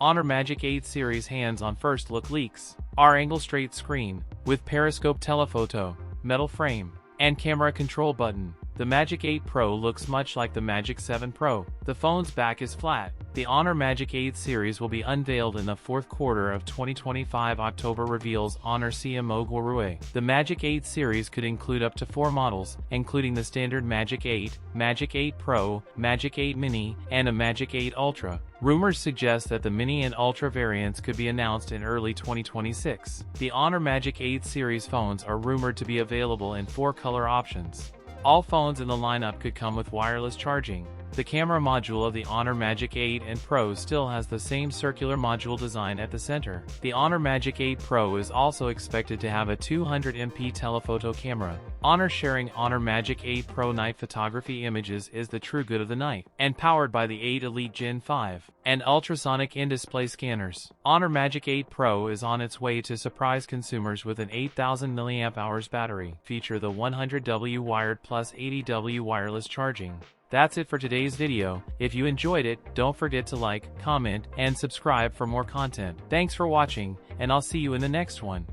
Honor Magic 8 Series hands-on first look leaks. R-angle straight screen, with periscope telephoto, metal frame, and camera control button. The Magic 8 Pro looks much like the Magic 7 Pro. The phone's back is flat. The Honor Magic 8 series will be unveiled in the fourth quarter of 2025. October reveals Honor CMO Gurue. The Magic 8 series could include up to 4 models, including the standard Magic 8, Magic 8 Pro, Magic 8 Mini, and a Magic 8 Ultra. Rumors suggest that the Mini and Ultra variants could be announced in early 2026. The Honor Magic 8 series phones are rumored to be available in 4 color options. All phones in the lineup could come with wireless charging. The camera module of the Honor Magic 8 and Pro still has the same circular module design at the center. The Honor Magic 8 Pro is also expected to have a 200MP telephoto camera. Honor sharing Honor Magic 8 Pro night photography images is the true good of the night, and powered by the 8 Elite Gen 5 and ultrasonic in-display scanners. Honor Magic 8 Pro is on its way to surprise consumers with an 8000 mAh battery. Feature the 100W wired plus 80W wireless charging. That's it for today's video. If you enjoyed it, don't forget to like, comment, and subscribe for more content. Thanks for watching, and I'll see you in the next one.